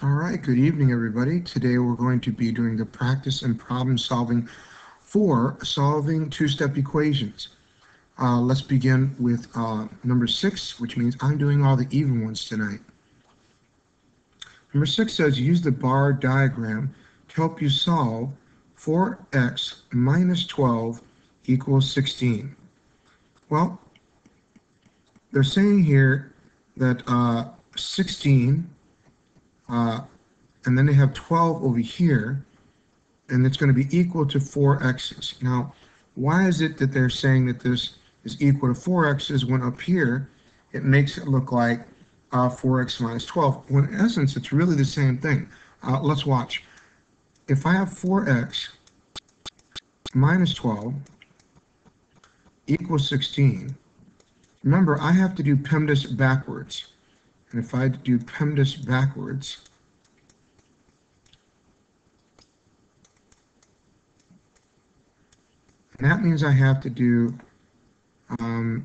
All right, good evening, everybody. Today we're going to be doing the practice and problem solving for solving two-step equations. Let's begin with number 6, which means I'm doing all the even ones tonight. Number 6 says use the bar diagram to help you solve 4x minus 12 equals 16. Well, they're saying here that 16 and then they have 12 over here, and it's going to be equal to 4x's. Now, why is it that they're saying that this is equal to 4x's when up here it makes it look like 4x minus 12, when in essence it's really the same thing? Let's watch. If I have 4x minus 12 equals 16, remember I have to do PEMDAS backwards. And if I do PEMDAS backwards, and that means I have to do, let me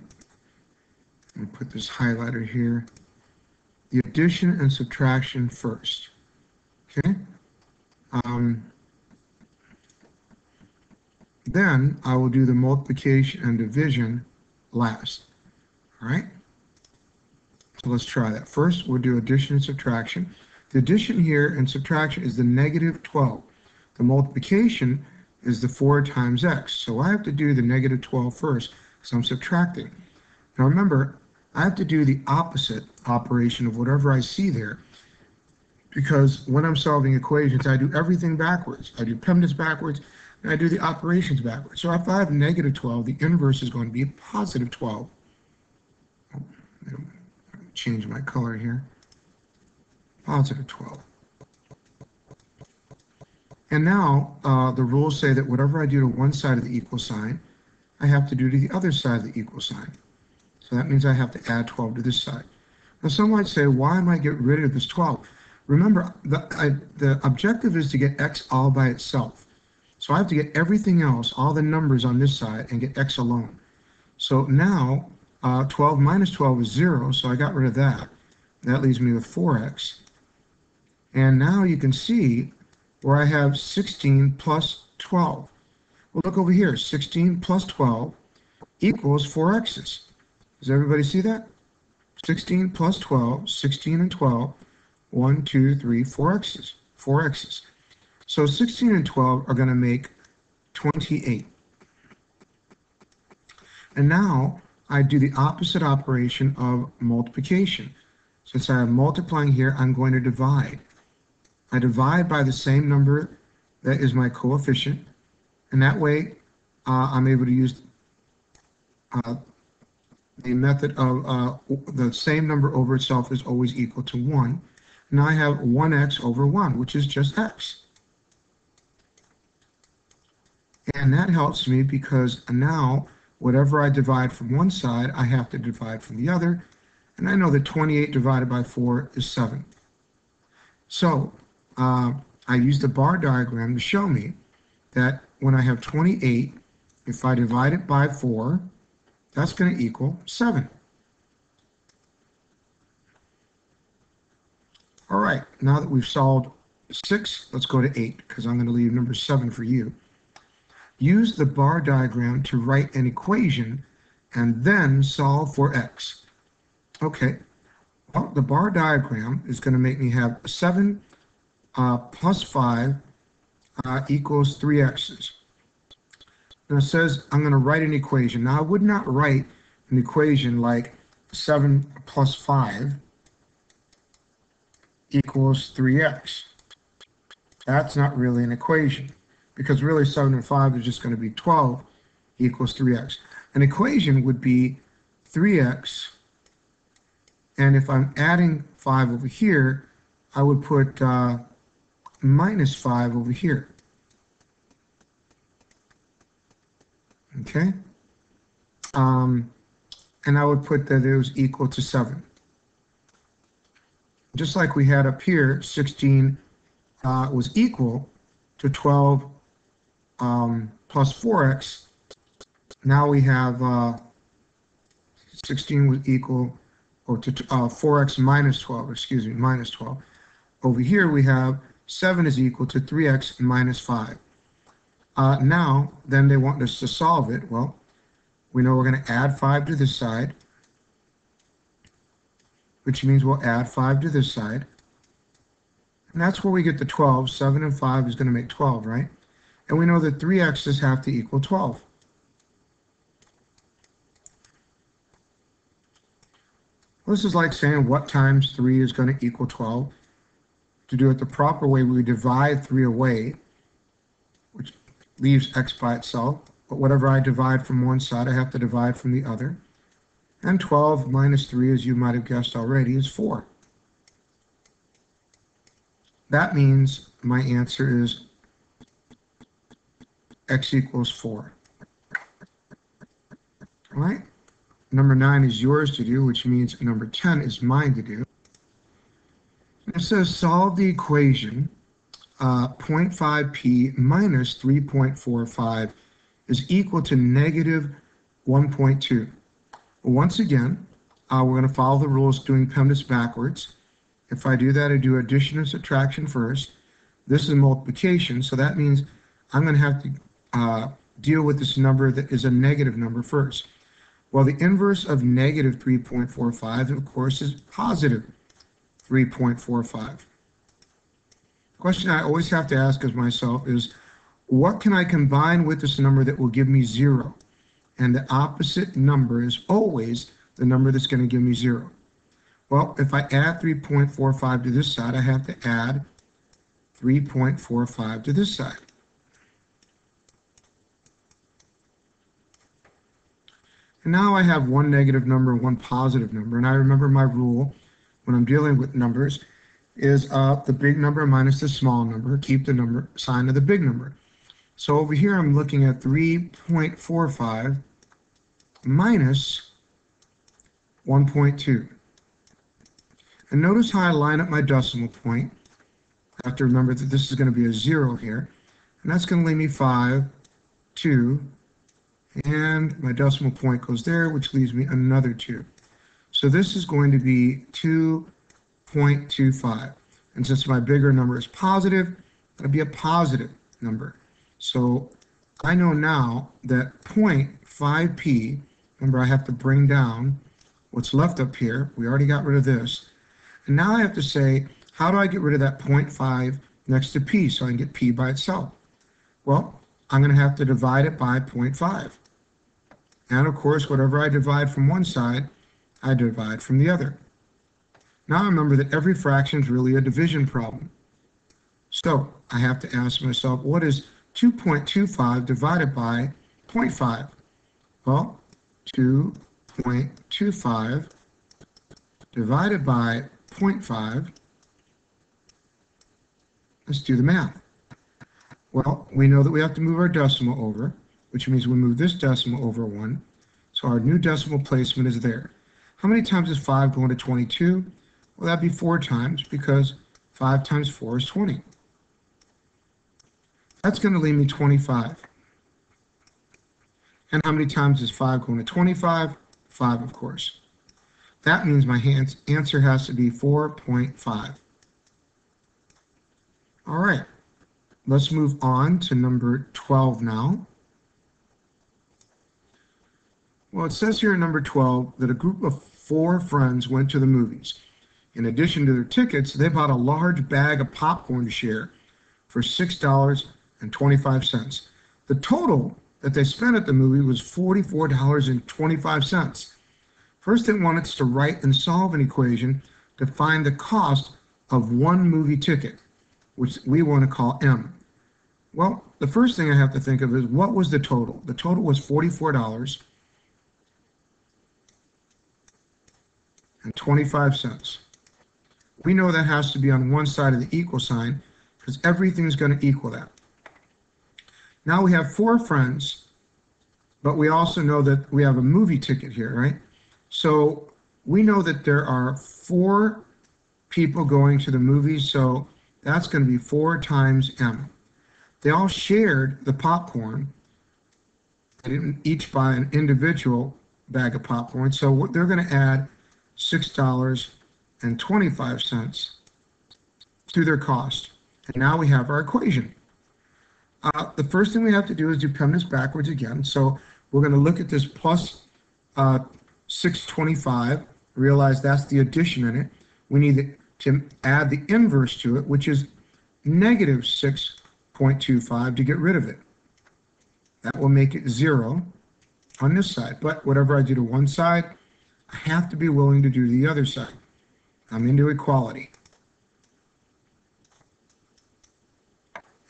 put this highlighter here, the addition and subtraction first, okay? Then I will do the multiplication and division last, all right? So let's try that. First, we'll do addition and subtraction. The addition here and subtraction is the negative 12. The multiplication is the 4 times x. So I have to do the negative 12 first because I'm subtracting. Now remember, I have to do the opposite operation of whatever I see there, because when I'm solving equations, I do everything backwards. I do PEMDAS backwards, and I do the operations backwards. So if I have negative 12, the inverse is going to be positive 12. Change my color here. Positive 12. And now the rules say that whatever I do to one side of the equal sign, I have to do to the other side of the equal sign. So that means I have to add 12 to this side. Now some might say, why am I getting rid of this 12? Remember, the objective is to get x all by itself. So I have to get everything else, all the numbers on this side, and get x alone. So now 12 minus 12 is 0, so I got rid of that. That leaves me with 4x. And now you can see where I have 16 plus 12. Well, look over here. 16 plus 12 equals 4x's. Does everybody see that? 16 plus 12, 16 and 12, 1, 2, 3, 4x's. 4x's. So 16 and 12 are going to make 28. And now I do the opposite operation of multiplication. Since I am multiplying here, I'm going to divide. I divide by the same number that is my coefficient, and that way I'm able to use the method of the same number over itself is always equal to 1. Now I have 1x over 1, which is just x. And that helps me because now whatever I divide from one side, I have to divide from the other. And I know that 28 divided by 4 is 7. So I use the bar diagram to show me that when I have 28, if I divide it by 4, that's going to equal 7. All right, now that we've solved 6, let's go to 8, because I'm going to leave number 7 for you. Use the bar diagram to write an equation and then solve for x. Okay, well, the bar diagram is going to make me have 7 plus 5 equals 3x's. Now it says I'm going to write an equation. Now I would not write an equation like 7 plus 5 equals 3x. That's not really an equation, because really 7 and 5 is just going to be 12 equals 3x. An equation would be 3x, and if I'm adding 5 over here, I would put minus 5 over here. Okay? And I would put that it was equal to 7. Just like we had up here, 16 was equal to 12 plus 4x. Now we have 16 was equal, or to 4x minus 12, excuse me, minus 12. over here we have 7 is equal to 3x minus 5. Now, then they want us to solve it. Well, we know we're going to add 5 to this side, which means we'll add 5 to this side. And that's where we get the 12. 7 and 5 is going to make 12, right? And we know that 3x's have to equal 12. Well, this is like saying what times 3 is going to equal 12. To do it the proper way, we divide 3 away, which leaves x by itself. But whatever I divide from one side, I have to divide from the other. And 12 minus 3, as you might have guessed already, is 4. That means my answer is x equals 4. All right? Number 9 is yours to do, which means number 10 is mine to do. It says solve the equation 0.5p minus 3.45 is equal to negative 1.2. Once again, we're going to follow the rules doing PEMDAS backwards. If I do that, I do addition and subtraction first. This is multiplication, so that means I'm going to have to deal with this number that is a negative number first. Well, the inverse of negative 3.45, of course, is positive 3.45. The question I always have to ask of myself is, what can I combine with this number that will give me 0? And the opposite number is always the number that's going to give me 0. Well, if I add 3.45 to this side, I have to add 3.45 to this side. And now I have one negative number and one positive number. And I remember my rule when I'm dealing with numbers is the big number minus the small number. Keep the number sign of the big number. So over here I'm looking at 3.45 minus 1.2. And notice how I line up my decimal point. I have to remember that this is going to be a 0 here. And that's going to leave me 5, 2, and my decimal point goes there, which leaves me another 2. So this is going to be 2.25. And since my bigger number is positive, it'll be a positive number. So I know now that 0.5p, remember I have to bring down what's left up here. We already got rid of this. And now I have to say, how do I get rid of that 0.5 next to p so I can get p by itself? Well, I'm going to have to divide it by 0.5. And of course, whatever I divide from one side, I divide from the other. Now remember that every fraction is really a division problem. So I have to ask myself, what is 2.25 divided by 0.5? Well, 2.25 divided by 0.5. Let's do the math. Well, we know that we have to move our decimal over, which means we move this decimal over 1. So our new decimal placement is there. How many times is 5 going to 22? Well, that'd be 4 times, because 5 times 4 is 20. That's going to leave me 25. And how many times is 5 going to 25? 5, of course. That means my answer has to be 4.5. All right. Let's move on to number 12 now. Well, it says here in number 12 that a group of 4 friends went to the movies. In addition to their tickets, they bought a large bag of popcorn to share for $6.25. The total that they spent at the movie was $44.25. First, they wanted us to write and solve an equation to find the cost of one movie ticket, which we want to call M. Well, the first thing I have to think of is, what was the total? The total was $44.25. We know that has to be on one side of the equal sign, because everything's going to equal that. Now we have 4 friends, but we also know that we have a movie ticket here, right? So we know that there are 4 people going to the movies, so that's going to be 4 times M. They all shared the popcorn. They didn't each buy an individual bag of popcorn, so they're going to add $6.25 to their cost. And now we have our equation. The first thing we have to do is pen this backwards again. So we're going to look at this plus 625, realize that's the addition in it. We need to add the inverse to it, which is negative 6.25 to get rid of it. That will make it 0 on this side. But whatever I do to one side, I have to be willing to do the other side. I'm into equality.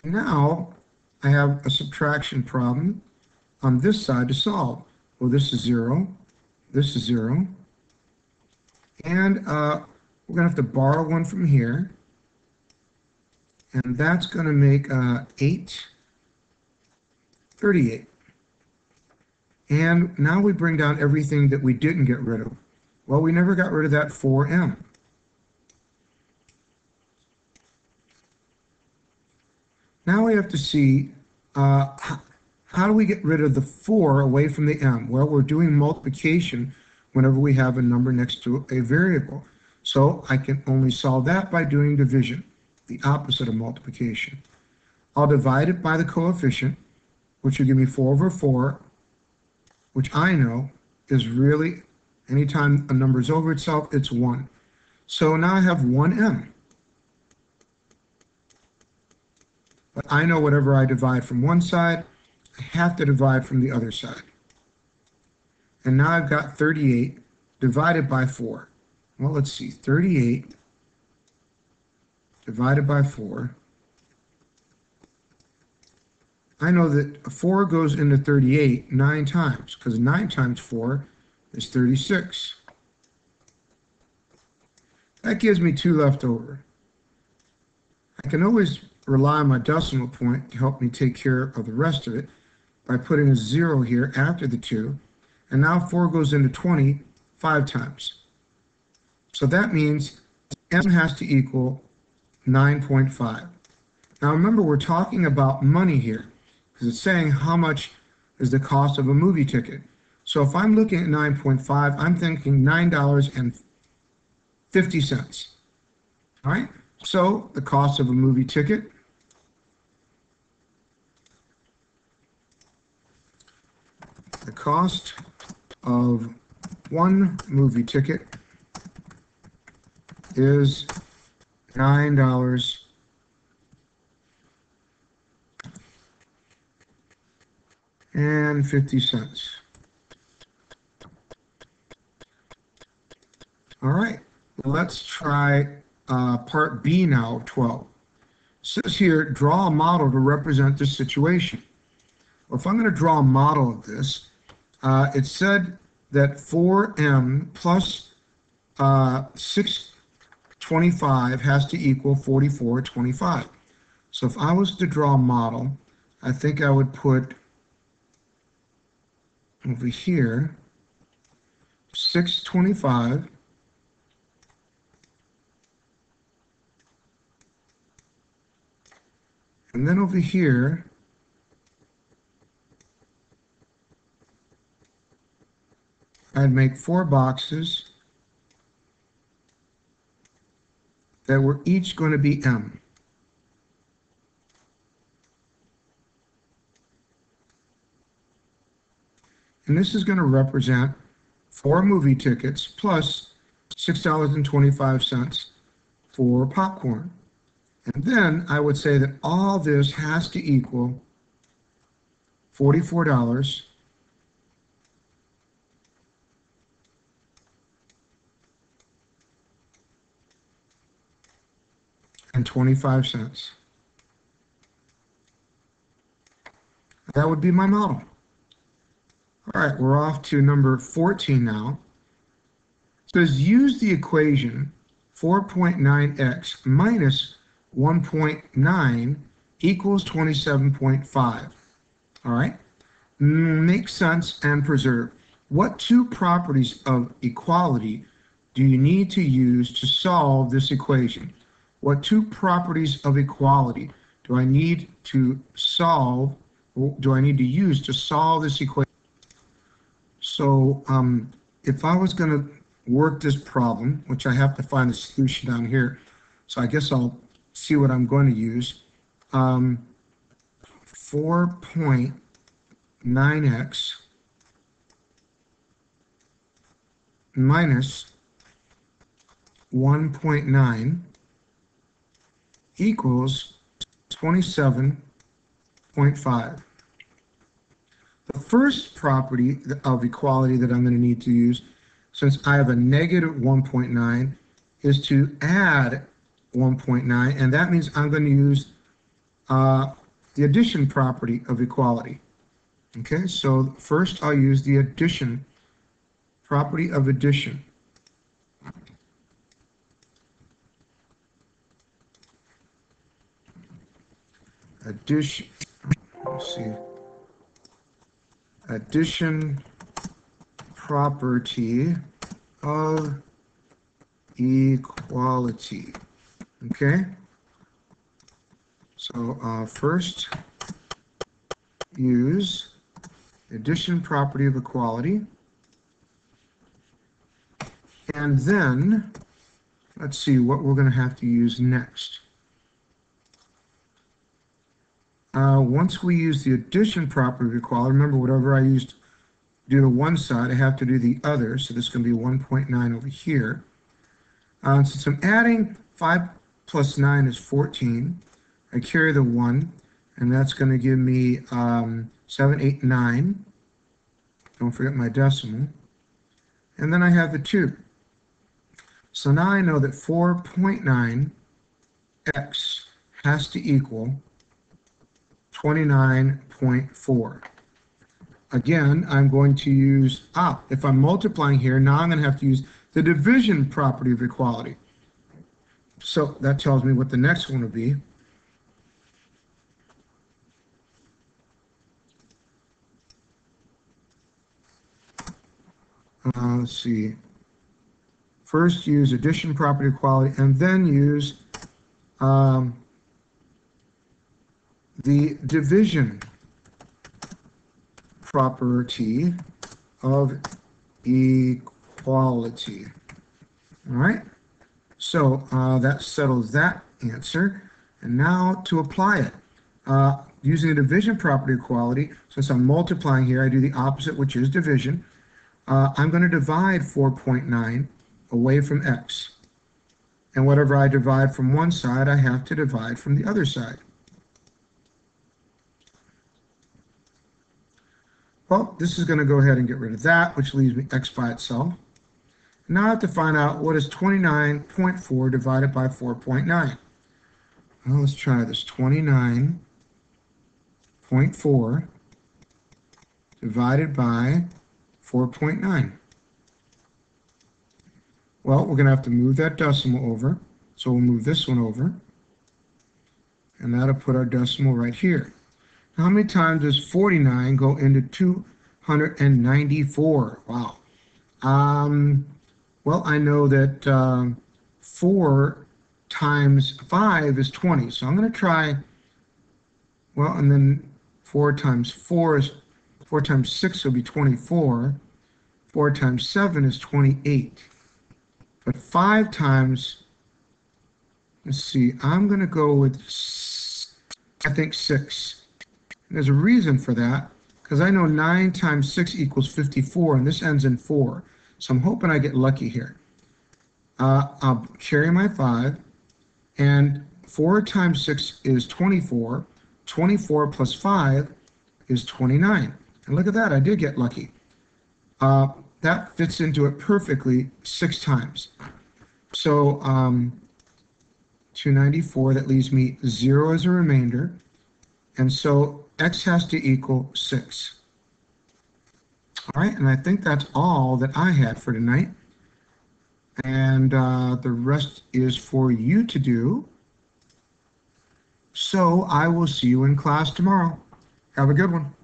Now I have a subtraction problem on this side to solve. Well, this is 0. This is 0. And we're going to have to borrow one from here. And that's going to make 838. And now we bring down everything that we didn't get rid of. Well, we never got rid of that 4m. Now we have to see how do we get rid of the 4 away from the m? Well, we're doing multiplication whenever we have a number next to a variable. So I can only solve that by doing division, the opposite of multiplication. I'll divide it by the coefficient, which will give me 4 over 4, which I know is really, anytime a number is over itself, it's 1. So now I have 1m. But I know whatever I divide from one side, I have to divide from the other side. And now I've got 38 divided by 4. Well, let's see, 38 divided by 4. I know that 4 goes into 38 9 times, because 9 times 4 is 36. That gives me 2 left over. I can always rely on my decimal point to help me take care of the rest of it by putting a 0 here after the 2. And now 4 goes into 20 5 times. So that means m has to equal 9.5. Now remember, we're talking about money here, because it's saying how much is the cost of a movie ticket. So if I'm looking at 9.5, I'm thinking $9.50. All right, so the cost of a movie ticket the cost of one movie ticket is $9.50. All right, let's try part B now of 12. It says here, draw a model to represent this situation. Well, if I'm going to draw a model of this, it said that 4m plus 625 has to equal 4425. So if I was to draw a model, I think I would put over here 625 and then over here I'd make 4 boxes that were each going to be m. And this is going to represent 4 movie tickets plus $6.25 for popcorn. And then I would say that all this has to equal $44.25. That would be my model. All right, we're off to number 14 now. It says use the equation 4.9x minus 1.9 equals 27.5. All right, make sense and preserve. What 2 properties of equality do you need to use to solve this equation? What 2 properties of equality do I need to solve, or do I need to use to solve this equation? So if I was going to work this problem, which I have to find a solution down here, so I guess I'll see what I'm going to use. 4.9x minus 1.9 equals 27.5. The first property of equality that I'm going to need to use, since I have a negative 1.9, is to add 1.9, and that means I'm going to use the addition property of equality. Okay, so first I'll use the addition property of addition. Addition, let's see, addition property of equality. Okay, so first use addition property of equality, and then let's see what we're going to have to use next. Once we use the addition property of equality, remember whatever I used do to one side, I have to do the other, so this is going to be 1.9 over here. Since I'm adding 5 plus 9 is 14, I carry the 1, and that's going to give me 7, 8, 9. Don't forget my decimal. And then I have the 2. So now I know that 4.9x has to equal 29.4. Again, I'm going to use, if I'm multiplying here, now I'm going to have to use the division property of equality. So that tells me what the next one will be. Let's see. First use addition property of equality, and then use the division property of equality. All right, so that settles that answer. And now to apply it, using the division property of equality, since I'm multiplying here, I do the opposite, which is division. I'm going to divide 4.9 away from x. And whatever I divide from one side, I have to divide from the other side. Well, this is going to go ahead and get rid of that, which leaves me x by itself. Now I have to find out what is 29.4 divided by 4.9. Well, let's try this. 29.4 divided by 4.9. Well, we're going to have to move that decimal over. So we'll move this one over. And that'll put our decimal right here. How many times does 49 go into 294? Wow. Well, I know that 4 times 5 is 20. So I'm going to try, well, and then 4 times 4 is, 4 times 6 will be 24. 4 times 7 is 28. But 5 times, let's see, I'm going to go with, I think, 6. There's a reason for that, because I know 9 times 6 equals 54, and this ends in 4. So I'm hoping I get lucky here. I'll carry my 5, and 4 times 6 is 24. 24 plus 5 is 29. And look at that, I did get lucky. That fits into it perfectly 6 times. So 294, that leaves me 0 as a remainder. And so x has to equal 6. All right, and I think that's all that I had for tonight. And the rest is for you to do. So I will see you in class tomorrow. Have a good one.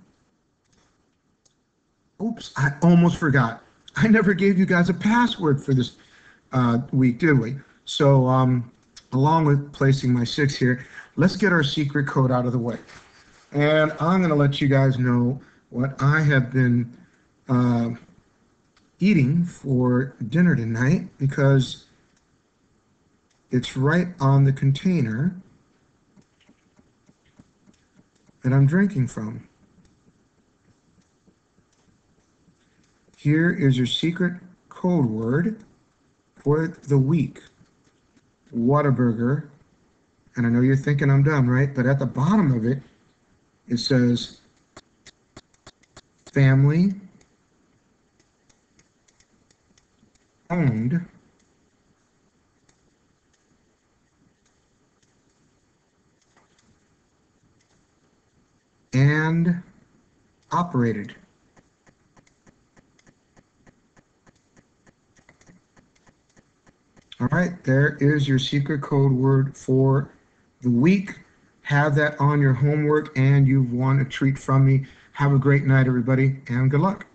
Oops, I almost forgot. I never gave you guys a password for this week, did we? So along with placing my 6 here, let's get our secret code out of the way. And I'm going to let you guys know what I have been eating for dinner tonight, because it's right on the container. that I'm drinking from. Here is your secret code word for the week. Whataburger. And I know you're thinking I'm dumb, right? But at the bottom of it, it says family owned and operated. All right, there is your secret code word for the week. Have that on your homework, and you've won a treat from me. Have a great night, everybody, and good luck.